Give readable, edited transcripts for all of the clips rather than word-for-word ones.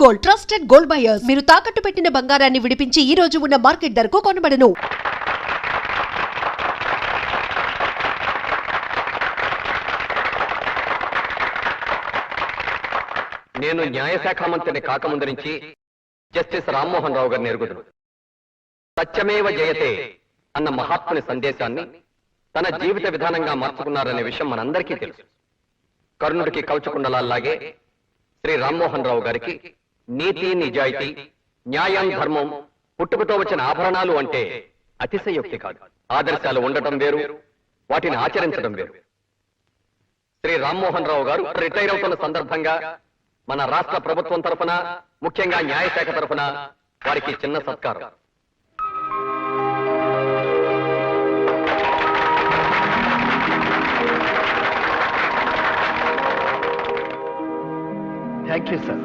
Gold, trusted gold buyers. మీరు తాకట్టు పెట్టిన బంగారాన్ని విడిపించి ఈ రోజు ఉన్న మార్కెట్ ధరకు కొనబడను. నేను న్యాయశాఖ మంత్రిని కాకముందు నుంచి జస్టిస్ రామ్మోహన్ రావు గారిని ఎరుగుదును. సత్యమేవ జయతే అన్న మహాత్ముని సందేశాన్ని తన జీవిత విధానంగా మార్చుకున్నారనే విషయం మనందరికీ తెలుసు. కర్ణుడికి కవచకుండలాగే శ్రీ రామ్మోహన్ రావు గారికి నీతి, నిజాయితీ, న్యాయం, ధర్మం పుట్టుకతో వచ్చిన ఆభరణాలు అంటే అతిశయోక్తి కాదు. ఆదర్శాలు ఉండటం వేరు, వాటిని ఆచరించడం వేరు. శ్రీ రామ్మోహన్ రావు గారు రిటైర్ అవుతున్న సందర్భంగా మన రాష్ట్ర ప్రభుత్వం తరఫున, ముఖ్యంగా న్యాయశాఖ తరఫున వారికి చిన్న సత్కారం. Thank you sir.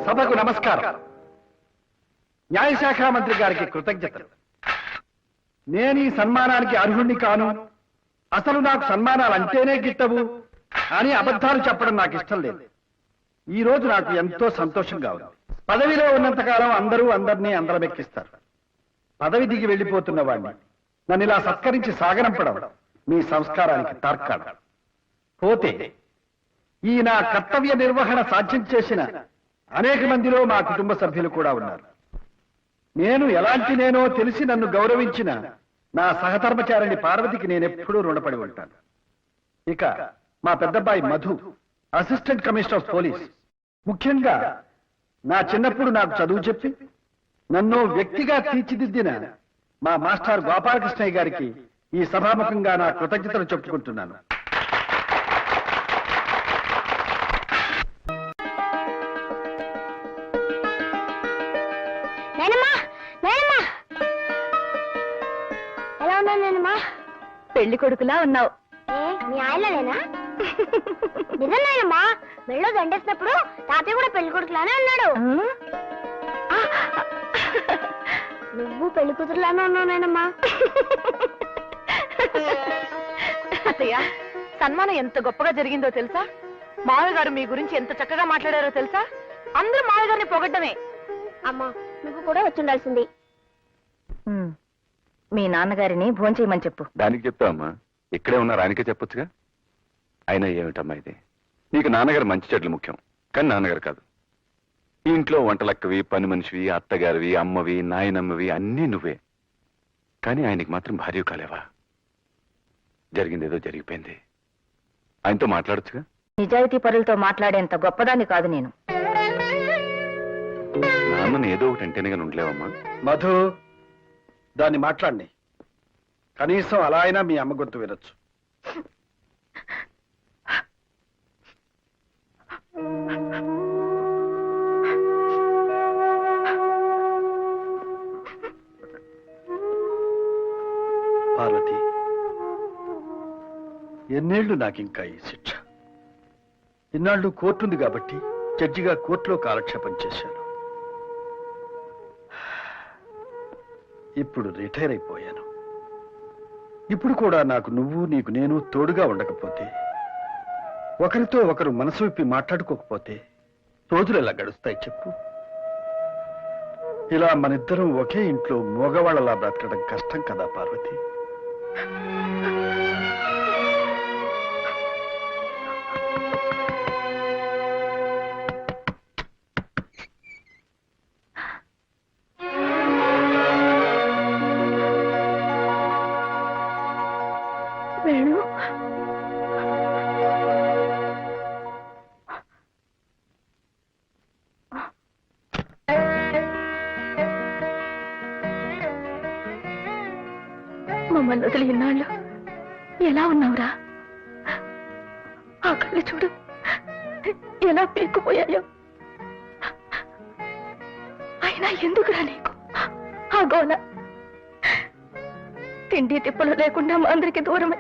సభకు నమస్కారం. న్యాయశాఖ మంత్రి గారికి కృతజ్ఞతలు. నేను ఈ సన్మానానికి అర్హుణ్ణి కాను, అసలు నాకు సన్మానాలు అంటేనే గిట్టవు అని అబద్ధాలు చెప్పడం నాకు ఇష్టం లేదు. ఈ రోజు నాకు ఎంతో సంతోషంగా ఉంది. పదవిలో ఉన్నంతకాలం అందరూ అందరినీ అందరమెక్కిస్తారు. పదవి దిగి వెళ్లిపోతున్న వాడిని నన్ను ఇలా సత్కరించి సాగనంపడం మీ సంస్కారానికి తార్కాణం. పోతే ఈ నా కర్తవ్య నిర్వహణ సాధ్యం చేసిన అనేక మందిలో మా కుటుంబ సభ్యులు కూడా ఉన్నారు. నేను ఎలాంటి నేనో తెలిసి నన్ను గౌరవించిన నా సహధర్మచారిణి పార్వతికి నేనెప్పుడూ రుణపడి ఉంటాను. ఇక మా పెద్దబ్బాయి Madhu, assistant commissioner of police, ముఖ్యంగా నా చిన్నప్పుడు నాకు చదువు చెప్పి నన్ను వ్యక్తిగా తీర్చిదిద్దిన మా మాస్టర్ గోపాలకృష్ణయ్య గారికి ఈ సభాముఖంగా నా కృతజ్ఞతలు చెప్పుకుంటున్నాను. ఎలా ఉన్నాను నేనమ్మా? పెళ్లి కొడుకులా ఉన్నావు. మీ ఆయనలేనా? నిజమేనమ్మా, మెళ్ళో దండేసినప్పుడు తాతయ్య కూడా పెళ్లి కొడుకులానే ఉన్నాడు. నువ్వు పెళ్లి కూతురులానే ఉన్నావునేనమ్మా. అత్తయ్య, సన్మానం ఎంత గొప్పగా జరిగిందో తెలుసా? మావయ్య గారు మీ గురించి ఎంత చక్కగా మాట్లాడారో తెలుసా? అందరూ మావయ్య గారిని పొగడ్డమే. అమ్మా, నువ్వు కూడా వచ్చుండాల్సింది. మీ నాన్నగారిని భోంచేయమని చెప్పు. దానికి చెప్తావమ్మా, ఇక్కడే ఉన్నారు, ఆయనకే చెప్పొచ్చుగా. అయినా ఏమిటమ్మా ఇది? నీకు నాన్నగారు మంచి చెడ్లు ముఖ్యం, కానీ నాన్నగారు కాదు. ఈ ఇంట్లో వంటలక్కవి, పని మనిషివి, అత్తగారివి, అమ్మవి, నాయనమ్మవి అన్నీ నువ్వే. కానీ ఆయనకి మాత్రం భార్య కాలేవా? జరిగిందేదో జరిగిపోయింది, ఆయనతో మాట్లాడొచ్చుగా. నిజాయితీ పరులతో మాట్లాడేంత గొప్పదాన్ని కాదు నేను. నాన్నని ఏదో ఒకటి అంటేనే కానీ ఉండలేవమ్మా. మధు, దాన్ని మాట్లాడి కనీసం అలా అయినా మీ అమ్మ గొంతు వినొచ్చు. పార్వతి, ఎన్నేళ్లు నాకింకా ఈ శిక్ష? ఇన్నాళ్ళు కోర్టుంది కాబట్టి జడ్జిగా కోర్టులో కాలక్షేపం చేశాను. ఇప్పుడు రిటైర్ అయిపోయాను. ఇప్పుడు కూడా నాకు నువ్వు, నీకు నేను తోడుగా ఉండకపోతే, ఒకరితో ఒకరు మనసు విప్పి మాట్లాడుకోకపోతే రోజులు ఎలా గడుస్తాయి చెప్పు? ఇలా మనిద్దరం ఒకే ఇంట్లో మోగవాళ్ళలా బ్రతకడం కష్టం కదా పార్వతి? మమ్మల్ని వదిలి ఇన్నాళ్ళు ఎలా ఉన్నావురా? ఆ కళ్ళు చూడు, ఎలా పీక్కుపోయాయో. అయినా ఎందుకురా నీకు ఆ గోల? తిండి తిప్పలు లేకుండా మా అందరికి దూరమై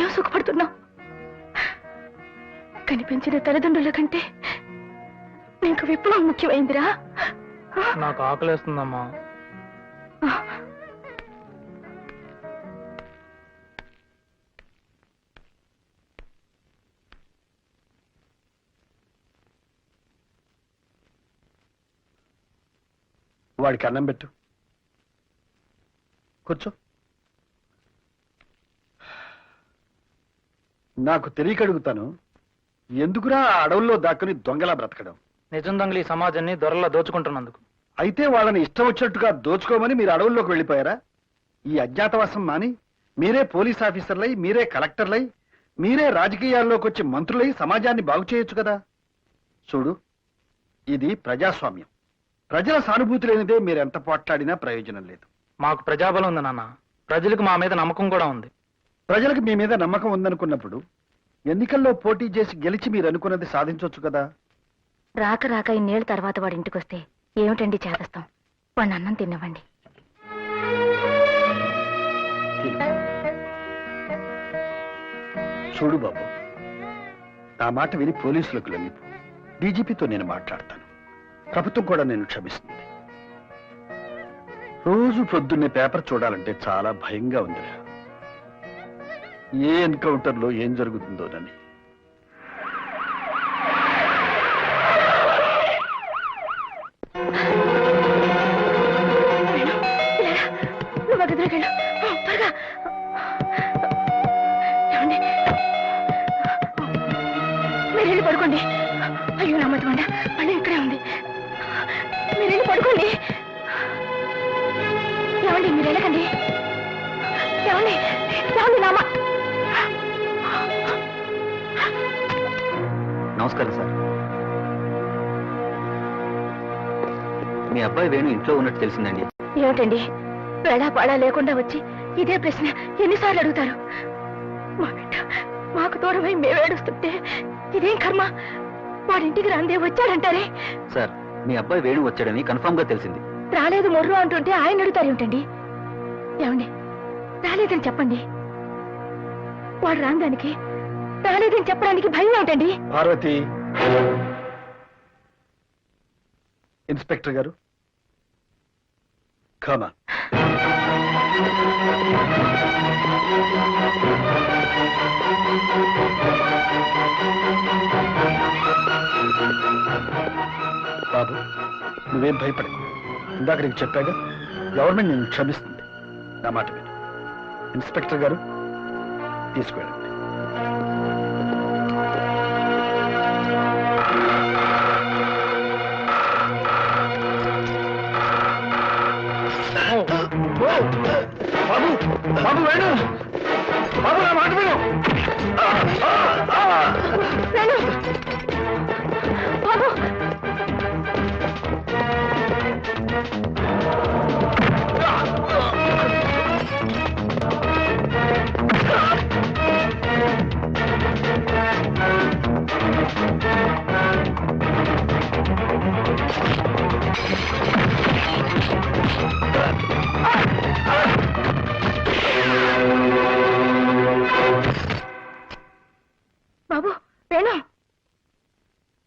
ఏం సుఖపడుతున్నావు? కనిపించిన తల్లిదండ్రుల కంటే నీకు విప్లవం ముఖ్యమైందిరా. నాకు ఆకలేస్తుందమ్మా. వాడికి అన్నం పెట్టు. కూర్చో. నాకు తెలియక అడుగుతాను, ఎందుకురా ఆ అడవుల్లో దాక్కుని దొంగలా బ్రతకడం? నిజం దొంగలు ఈ సమాజాన్ని దొరలా దోచుకుంటున్నందుకు. అయితే వాళ్ళని ఇష్టం వచ్చినట్టుగా దోచుకోమని మీరు అడవుల్లోకి వెళ్ళిపోయారా? ఈ అజ్ఞాతవాసం మాని మీరే పోలీస్ ఆఫీసర్లై, మీరే కలెక్టర్లై, మీరే రాజకీయాల్లోకి వచ్చి మంత్రులై సమాజాన్ని బాగు చేయొచ్చు కదా. చూడు, ఇది ప్రజాస్వామ్యం. ప్రజల సానుభూతి లేనిదే మీరు ఎంత పోట్లాడినా ప్రయోజనం లేదు. మాకు ప్రజాబలం ఉంది నాన్న. ప్రజలకు మా మీద నమ్మకం కూడా ఉంది. ప్రజలకు మీ మీద నమ్మకం ఉందనుకున్నప్పుడు ఎన్నికల్లో పోటీ చేసి గెలిచి మీరు అనుకున్నది సాధించవచ్చు కదా. రాక రాక ఇన్నేళ్ళ తర్వాత వాడి ఇంటికి వస్తే ఏమిటండి చేదస్తాం? వాడిని అన్నం తినవండి. చూడు బాబు, నా మాట విని పోలీసులకు లొంగిపో. డీజీపీతో నేను మాట్లాడతాను. ప్రభుత్వం కూడా నేను క్షమిస్తుంది. రోజు పొద్దున్నే పేపర్ చూడాలంటే చాలా భయంగా ఉందిరా. ఏ ఎన్కౌంటర్లో ఏం జరుగుతుందోనని. నువ్వు గదిలోకెళ్ళు త్వరగా. ఏమండి, మీరు వెళ్ళి పడుకోండి. అయ్యో నా మధ్య మళ్ళీ ఇక్కడే ఉంది. మీరు వెళ్ళి పడుకోండి. ఏమండి, మీరు వెళ్ళకండి. ఏమండి, ఏమండి నామ. నమస్కారం సార్. మీ అబ్బాయి వేణు ఇంట్లో ఉన్నట్టు తెలిసిందండి. ఏమిటండి వేళా పాడా లేకుండా వచ్చి ఇదే ప్రశ్న ఎన్నిసార్లు అడుగుతారు? మా బిడ్డ మాకు దూరమై మేమేడుస్తుంటే ఇదేం కర్మ? వాడింటికి రాందే వచ్చాడంటారే. సార్, మీ అబ్బాయి వేణు వచ్చాడని కన్ఫర్మ్ గా తెలిసింది. రాలేదు మొర్రు అంటుంటే ఆయన అడుగుతారు ఏమిటండి? ఏమండి, రాలేదని చెప్పండి. వాడు రాందానికి రాలేదని చెప్పడానికి భయం ఏమిటండి? పార్వతి, ఇన్స్పెక్టర్ గారు, కామా. బాబు, నువ్వేం భయపడకు. ఇందాక నీకు చెప్పాగా, గవర్నమెంట్ నేను క్షమిస్తుంది. నా మాట విను. ఇన్స్పెక్టర్ గారు, తీసుకువెళ్ళండి. బాబు, బాబు వేణు, బాబు నా మాట విను. వేణు, బాబు, బాబు, వేణు,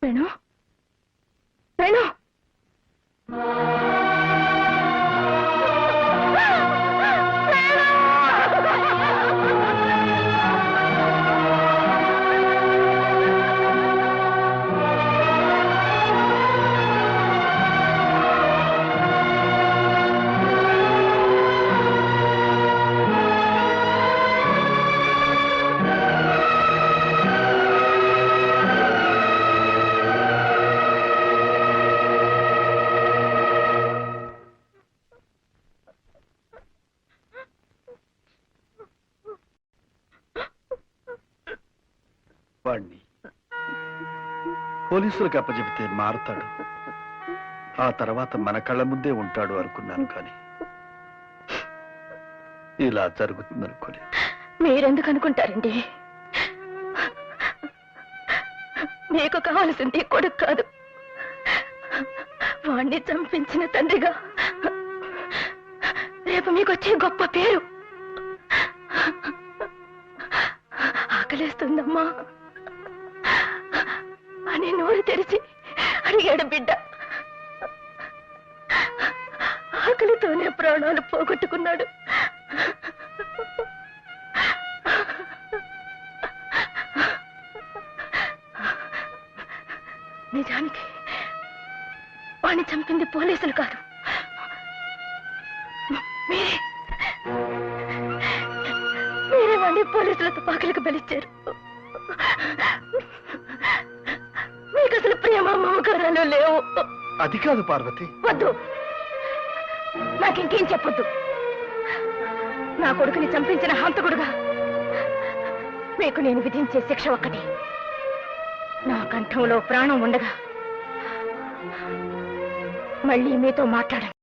వేణు, వేణు. వాణ్ణి పోలీసులకు అప్పచెబితే మారతాడు, ఆ తర్వాత మన కళ్ళ ముందే ఉంటాడు అనుకున్నాను. కానీ ఇలా జరుగుతుందనుకోలే. మీరెందుకు అనుకుంటారండి? మీకు కావాల్సింది కొడుకు కాదు, వాణ్ణి చంపించిన తండ్రిగా రేపు మీకు వచ్చే గొప్ప పేరు. ఆకలేస్తుందమ్మా అని నోరు తెరిచి అడిగాడు బిడ్డ. ఆకలితోనే ప్రాణాలు పోగొట్టుకున్నాడు. నిజానికి వాణ్ణి చంపింది పోలీసులు కాదు, మీరే వాడిని పోలీసుల తుపాకులకు బలిచ్చారు. మీకు అసలు ప్రేమ మమకారాలు లేవు. అది కాదు పార్వతి. వద్దు, నాకింకేం చెప్పొద్దు. నా కొడుకుని చంపించిన హంతకుడుగా మీకు నేను విధించే శిక్ష ఒక్కటి. నా కంఠంలో ప్రాణం ఉండగా మళ్ళీ మీతో మాట్లాడండి.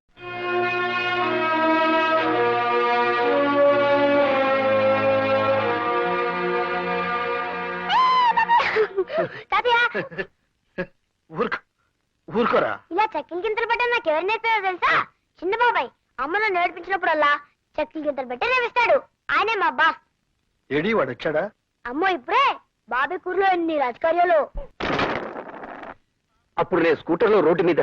ఊరుకోరా. ఇలా చక్కిల గింతలు పెట్టడం నాకు ఎవరు నేర్పారో తెలుసా? చిన్న బాబాయ్ అమ్మను నేర్పించినప్పుడల్లా చక్కిల గింతలు పెట్టి నేర్పిస్తాడు. ఆయనే మా బాస్. ఏడి వాడు వచ్చాడా? అమ్మో ఇప్పుడే బాబాయ్ కూరలో ఎన్ని రాజకార్యాలు. అప్పుడు నేను స్కూటర్లో రోడ్డు మీద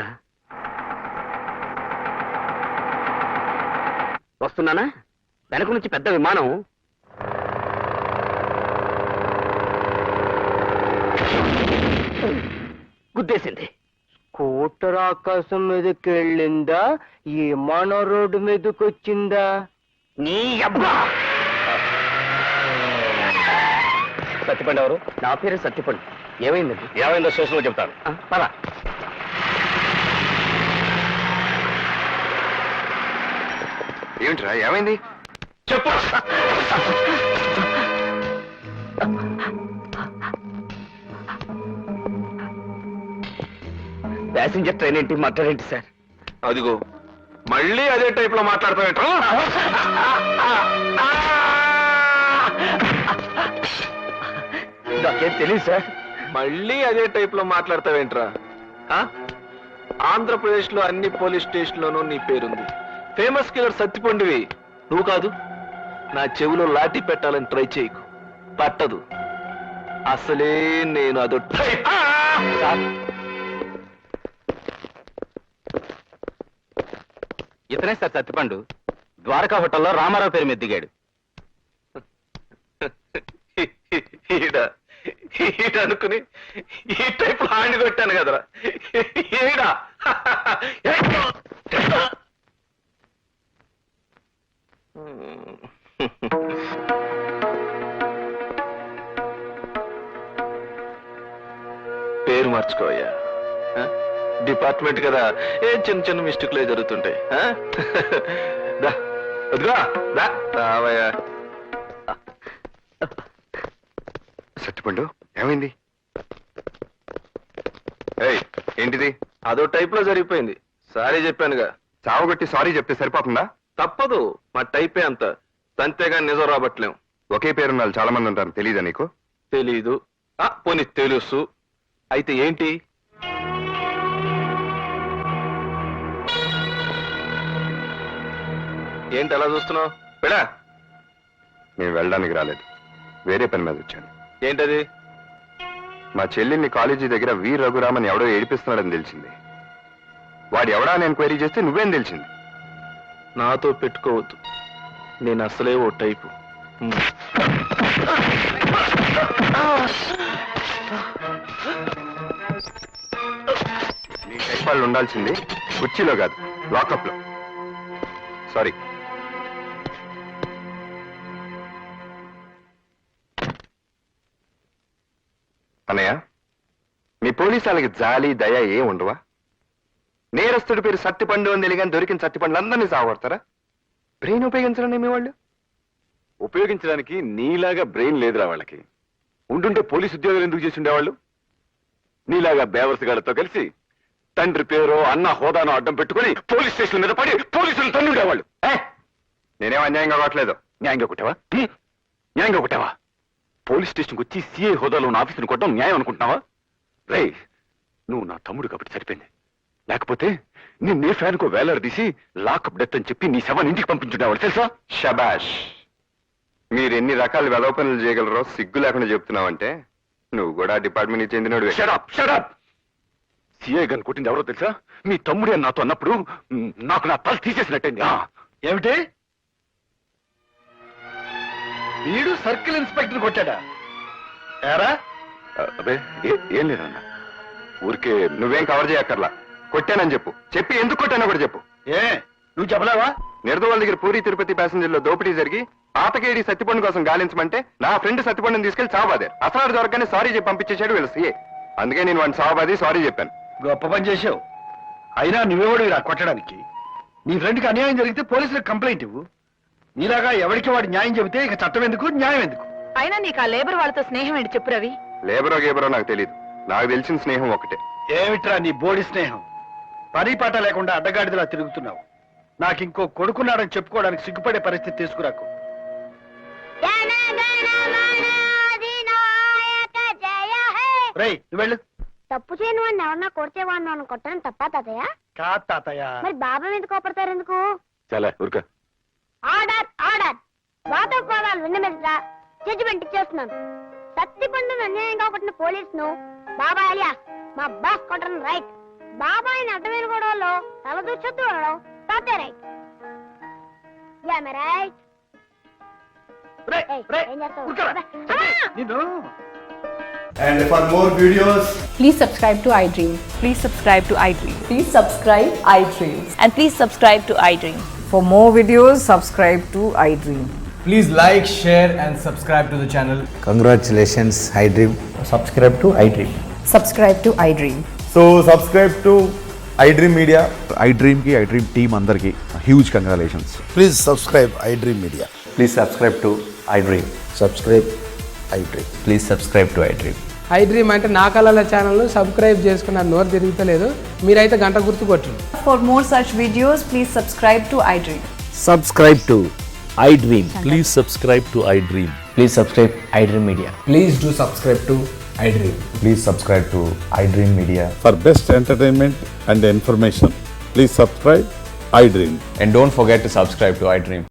వస్తున్నానా, వెనక నుంచి పెద్ద విమానం గుద్దేసింది. స్కూటర్ ఆకాశం మీదకి వెళ్ళిందా, ఈ మన రోడ్డు మీదకి వచ్చిందా? నీ అబ్బా! సత్యపండు ఎవరు? నా పేరు సత్యపండు. ఏమైందండి? ఏమైందో స్టేషన్లో చెప్తాను. పద. ఏమిట్రా ఏమైంది చెప్పు. ప్యాసింజర్ ట్రైన్ ఏంటి, మాట్లాడేంటి సార్? అదిగో మళ్ళీ అదే టైప్ లో మాట్లాడతావేంట్రా? నాకేం తెలియదు సార్. మళ్ళీ అదే టైప్ లో మాట్లాడతావేంట్రా? ఆంధ్రప్రదేశ్ లో అన్ని పోలీస్ స్టేషన్ లోనూ నీ పేరుంది. ఫేమస్ కిల్లర్ సత్తిపండువి నువ్వు కాదు. నా చెవిలో లాఠీ పెట్టాలని ట్రై చేయకు, పట్టదు. అసలే నేను అదో టైప్. ఇతనే సార్ సత్యపండు. ద్వారకా హోటల్లో రామారావు పేరు మీద దిగాడు. ఈడ అనుకుని ఈ టైప్ లో హ్యాండ్ కొట్టాను కదరా. ఈడ పేరు మార్చుకోవయ్యా. డిపార్ట్మెంట్ కదా, ఏం చిన్న చిన్న మిస్టేక్లే జరుగుతుంటాయి. రావయ్యా. సత్యపండు ఏమైంది? ఏంటిది? అదో టైప్ లో జరిగిపోయింది. సారీ చెప్పానుగా. చావగొట్టి సారీ చెప్తే సరిపోతుందా? తప్పదు, మా టైపే అంత. అంతేగా నిజం రాబట్టలేం. ఒకే పేరున్న వాళ్ళు చాలా మంది ఉంటారు, తెలీదా నీకు? తెలీదు. పోనీ తెలుసు. అయితే ఏంటి? ఏంటి అలా చూస్తున్నావు? పెడా నేను వెళ్ళడానికి రాలేదు, వేరే పని మీద వచ్చాను. ఏంటది? మా చెల్లిని కాలేజీ దగ్గర వి రఘురామన్ ఎవడో ఏడిపిస్తున్నాడని తెలిసింది. వాడు ఎవడా అని ఎంక్వైరీ చేస్తే నువ్వేం తెలిసింది? నాతో పెట్టుకోవద్దు, నేను అసలే ఓ టైపు. నీ టైప్ వాళ్ళు ఉండాల్సింది కుర్చీలో కాదు, లాకప్ లో. సారీ. అన్నయ్య, మీ పోలీసు వాళ్ళకి జాలి దయ ఏం ఉండవా? నేరస్తుడి పేరు సత్తిపండు అని తెలియని దొరికిన సత్తిపండ్లు అందరినీ సాగొడతారా? బ్రెయిన్ ఉపయోగించడం మీ వాళ్ళు? ఉపయోగించడానికి నీలాగా బ్రెయిన్ లేదురా వాళ్ళకి. ఉండుంటే పోలీసు ఉద్యోగాలు ఎందుకు చేసి ఉండేవాళ్ళు? నీలాగా బేవర్స్ గాళ్ళతో కలిసి తండ్రి పేరు అన్న హోదాను అడ్డం పెట్టుకుని పోలీస్ స్టేషన్ మీద పడి పోలీసులు తన్నుండేవాళ్ళు. నేనేం అన్యాయంగా కావట్లేదు. న్యాయంగా కొట్టావా? న్యాయంగా కొట్టావా? పోలీస్ స్టేషన్కి వచ్చి సిఐ హోదాలో ఉన్న ఆఫీసుని కొట్టడం న్యాయం అనుకుంటున్నావా? రే, నువ్వు నా తమ్ముడు కాబట్టి సరిపోయింది. లేకపోతే నిన్నే ఫ్యాన్కో వేలాడదీసి లాకప్ డెత్ అని చెప్పి నీ శవాన్ని ఇంటికి పంపించుండేవాళ్ళు తెలుసా? షబాష్. మీరు ఎన్ని రకాల వెధవ పనులు చేయగలరో సిగ్గు లేకుండా చెప్తున్నావంటే నువ్వు కూడా డిపార్ట్మెంట్ చెందినోడు. సిఐ గన్ కొట్టింది ఎవరో తెలుసా? మీ తమ్ముడే అని నాతో అన్నప్పుడు నాకు నా తల తీసేసినట్టయింది. ఏమిటి? వీడు సర్కిల్ ఇన్స్పెక్టర్ కొట్టాడా? ఏరా? అబ్బే ఏం లేదన్న, ఊరికే. నువ్వేం కవర్ చేయక్కర్లా. కొట్టానని చెప్పు. చెప్పి ఎందుకు కొట్టానో కూడా చెప్పు. ఏ నువ్వు చెప్పలేవా? నిర్దవాళ్ళ దగ్గర పూరి తిరుపతి ప్యాసింజర్ లో దోపిడీ జరిగి పాతకేడి సత్తిపండు కోసం గాలించమంటే నా ఫ్రెండ్ సత్తిపండుని తీసుకెళ్లి చావబాదారు. అసలు దొరకగానే సారీ చెప్పి పంపించేశాడు వీళ్ళ సీఏ. అందుకే నేను వాడిని చావబాది సారీ చెప్పాను. గొప్ప పని చేసావు. అయినా నువ్వెవడు ఇలా కొట్టడానికి? నీ ఫ్రెండ్కి అన్యాయం జరిగితే పోలీసులకు కంప్లైంట్ ఇవ్వు. నీలాగా ఎవరికి వాడు న్యాయం చెబితే ఇక చట్టం ఎందుకు, న్యాయం ఎందుకు? అయినా నీకు ఆ లేబర్ వాళ్ళతో స్నేహం ఏంటి చెప్పు రవి. లేబరో గేబరో నాకు తెలియదు. నాకు తెలిసిన స్నేహం ఒకటే. ఏమిట్రా నీ బోడి స్నేహం? పని పాట లేకుండా అడ్డగాడిదలా తిరుగుతున్నావు. నాకు ఇంకో కొడుకున్నాడని చెప్పుకోవడానికి సిగ్గుపడే పరిస్థితి తీసుకురాకు. రేయ్, నువ్వు వెళ్ళు. తప్పు చేయని వాడిని ఎవరన్నా కొడితే వాడిని మనం కొట్టడం తప్పా తాతయ్య? కాదు తాతయ్య. మరి బాబాయ్ ఎందుకు కోపడతారు ఎందుకు? చాలా ఊరుక. Order order. వాదోపవాదాలు విన్న మీద జడ్జిమెంట్ ఇచ్చేస్తున్నాను. సత్తిపండును అన్యాయంగా కొట్టిన పోలీసును బాబాయ్ అలియా మా బాస్ కొట్టడం రైట్. బాబాయ్ని అడ్డమైన గొడవల్లో తల దూచొద్దు అనడం తాతే రైట్. రైట్. రేయ్, రేయ్, ఏం చేస్తావు? ఊరుకోరా. నిన్ను And for more videos, Please subscribe to iDream. Please subscribe to iDream. Please subscribe iDream. And please subscribe to iDream. For more videos, subscribe to iDream. please like, share and subscribe to the channel. Congratulations, iDream. Subscribe to iDream. Subscribe to iDream. So subscribe to iDream Media. iDream ki iDream team andarki huge congratulations. Please subscribe iDream Media. Please subscribe to iDream. Subscribe iDream. Please subscribe to iDream. iDream అంటే నా కళల ఛానల్ను subscribe చేసుకున్న నోరు తిరుగుతలేదు. మీరైతే గంట గుర్తు కొట్టండి. For more such videos, please subscribe to iDream. Subscribe to iDream. Please subscribe to iDream. Please subscribe iDream Media. Please do subscribe to iDream. Please subscribe to iDream Media. For best entertainment and information, please subscribe iDream. And don't forget to subscribe to iDream.